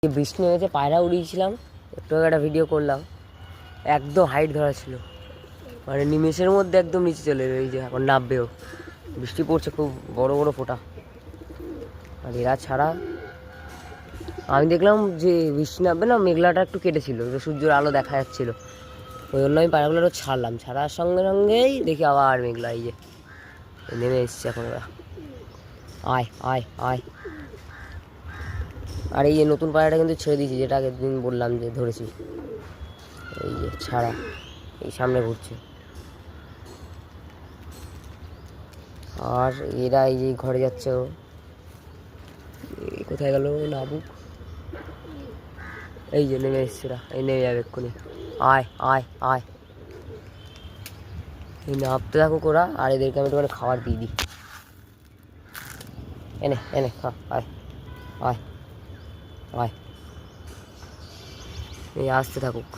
বৃষ্টি নেমেছে, পায়রা উড়িয়েছিলাম, একটু আগে একটা ভিডিও করলাম, একদম হাইট ধরা ছিল, মানে নিমেষের মধ্যে একদম নিচে চলে এলো। এই যে এখন নামবেও, বৃষ্টি পড়ছে খুব বড় বড় ফোঁটা। আর এরা ছাড়া আমি দেখলাম যে বৃষ্টি নামবে না, মেঘলাটা একটু কেটেছিল, সূর্যের আলো দেখা যাচ্ছিলো, ওই জন্য আমি পায়রাগুলো ছাড়লাম। ছাড়ার সঙ্গে সঙ্গেই দেখি আবার মেঘলা, এই যে নেমে এসছে এখন ওরা। আয় আয় আয়। আর এই যে নতুন পায়রাটা কিন্তু ছেড়ে দিয়েছি, যেটা আগের দিন বললাম যে ধরেছি, এই যে ছাড়া, এই সামনে ঘুরছে। আর এরা এই যে ঘরে যাচ্ছে, ও কোথায় গেল নাবুক, এই যে নেমে এসছে, এই নেমে যাবে এক্ষুনি। আয় আয় আয়, এই নামতে থাকুক ওরা, আর এদেরকে আমি একটু খাবার দিয়ে দিই। এনে এনে খা, আয় আয় আয়, এই আসতে থাকুক।